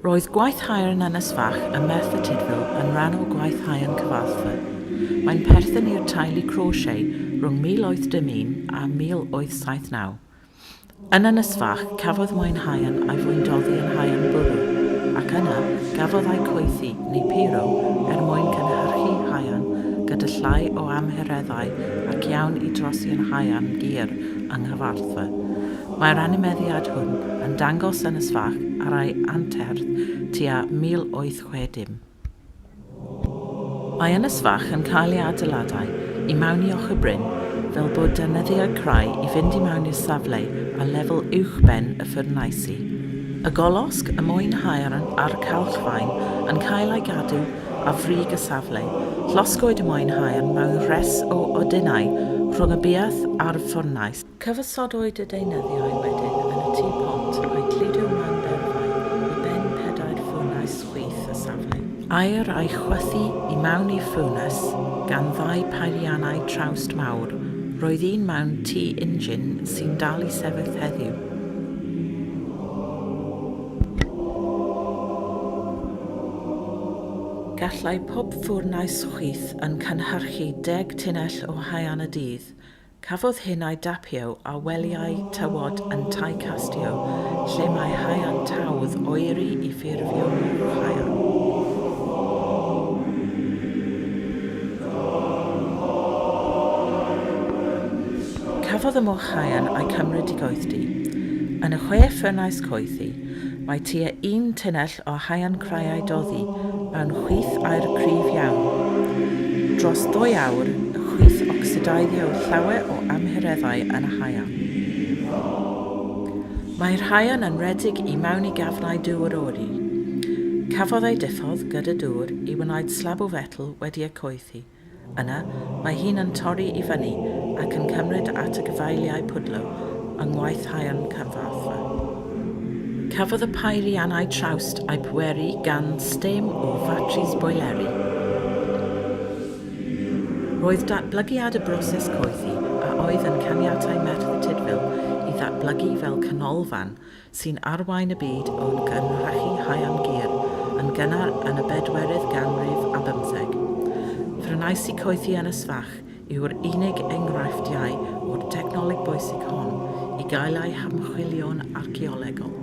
Roedd Gwaith Haearn Ynysfach ym Merthyr Tydfil yn rhan o Gwaith Haearn Cyfarthfa. Mae'n perthyn i'r teulu Crochet rhwng 1811 a 1879. Yn Ynysfach, cafodd mae'n Haearn a'i fwyndoddi yn Haearn bwrw, ac yna gafodd ei coethi neu piro mwyn cynhyrchu Haearn gyda llai o amhereddau ac iawn i drosi yn Haearn gur yng Nghyfarthfa. Mae'r animeiddiad hwn yn dangos Ynysfach ar ei anterth tua 1860. Mae Ynysfach yn cael ei adeiladau i mewn i ochr bryn fel bod defnyddio creu i fynd i mewn i'r safle a lefel uwchben y ffyrneisi. Y golosg y mae'n Haearn a'r calchfaen yn cael ei gadw a frig y safle. Llosgwyd y mae'n Haearn mewn rhes o odynau rhwng y buath a'r ffwrnais. Cyfysodwyd y deunyddiau wedyn yn y tŷ pont a'i cludo mewn berfau i ben 4 ffwrnais chwith y safle. Air a'i chwythu i mewn i'r ffwrnes gan 2 peiriannau trawst mawr. Roedd un mewn tŷ injin sy'n dal i sefyll heddiw. Gallai pob ffwrnais chwith yn cynhyrchu 10 tunnell o Haearn y dydd. Cafodd hyn ei dapio a weliau tywod yn tai castio, lle mae Haearn tawdd oeri i ffurfio Haearn. Cafodd y moch Haearn a'i cymryd i goethi. Yn y 6 ffyrnais coethi, mae tua 1 tunnell o Haearn creuau doddi mewn chwith air cryf iawn. Dros 2 awr, y chwith ocsideiddio llawer o amhereddau yn y Haearn. Mae'r Haearn yn redig i mewn i gafnau dŵr ori. Cafodd ei diffodd gyda dŵr i wneud slab o fetel wedi ei coethi. Yna, mae hi'n yn torri i fyny ac yn cymryd at y gyfeiliau pwdlo yng Gwaith Haearn Cyfarthfa. Cafodd y peiriannau trawst eu pweru gan stem o fatris boileri. Roedd datblygiad y broses coethi a oedd yn caniatau Merthyr Tydfil i ddatblygu fel canolfan sy'n arwain y byd o'n gynhyrchu Haearn gur yn gynnar yn y 4eg ganrif a 15. Ffyrneisi coethi Ynysfach yw'r unig enghreifftiau o'r technoleg bwysig hon i gael ei hymchwilio'n archeolegol.